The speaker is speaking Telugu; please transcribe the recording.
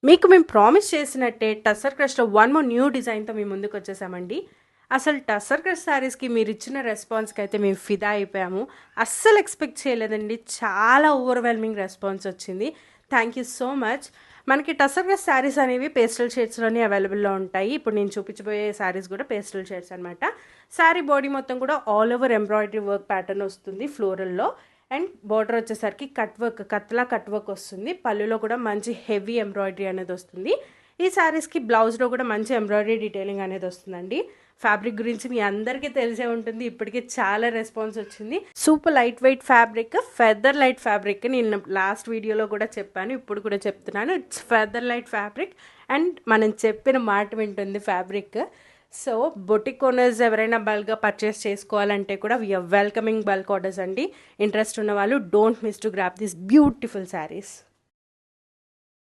మీకు మేము ప్రామిస్ చేసినట్టే టసర్ క్రష్‌లో వన్ మోర్ న్యూ డిజైన్‌తో మీ ముందుకొచ్చేసామండి. అసలు టసర్ క్రష్ శారీస్‌కి మీరిచ్చిన రెస్పాన్స్‌కైతే మేము ఫిదా అయిపోయాము. అస్సలు ఎక్స్‌పెక్ట్ చేయలేదండి. చాలా ఓవర్‌వెల్మింగ్ రెస్పాన్స్ వచ్చింది. Thank you so much. మనకి టసర్ క్రష్ శారీస్ అనేవి పేస్టల్ షేడ్స్‌లోనే అవైలబుల్‌లో ఉంటాయి. ఇప్పుడు నేను చూపించబోయే శారీస్ కూడా పేస్టల్ షేడ్స్ అనమాట. శారీ బాడీ మొత్తం కూడా all over embroidery work pattern వస్తుంది ఫ్లోరల్‌లో. అండ్ బార్డర్ వచ్చేసరికి కట్ వర్క్ కత్లా కట్ వర్క్ వస్తుంది. పళ్ళులో కూడా మంచి హెవీ ఎంబ్రాయిడరీ అనేది వస్తుంది. ఈ శారీస్కి బ్లౌజ్లో కూడా మంచి ఎంబ్రాయిడరీ డీటెయిలింగ్ అనేది వస్తుందండి. ఫ్యాబ్రిక్ గురించి మీ అందరికీ తెలిసే ఉంటుంది. ఇప్పటికే చాలా రెస్పాన్స్ వచ్చింది. Super light weight fabric, feather light fabric. నేను లాస్ట్ వీడియోలో కూడా చెప్పాను, ఇప్పుడు కూడా చెప్తున్నాను. It's feather light fabric and మనం చెప్పిన మాట వింటుంది ఫ్యాబ్రిక్. సో బొటిక్ ఓనర్స్ ఎవరైనా బల్క్గా పర్చేస్ చేసుకోవాలంటే కూడా వీఆర్ వెల్కమింగ్ బల్క్ ఆర్డర్స్ అండి. ఇంట్రెస్ట్ ఉన్న వాళ్ళు don't miss to grab this beautiful saris.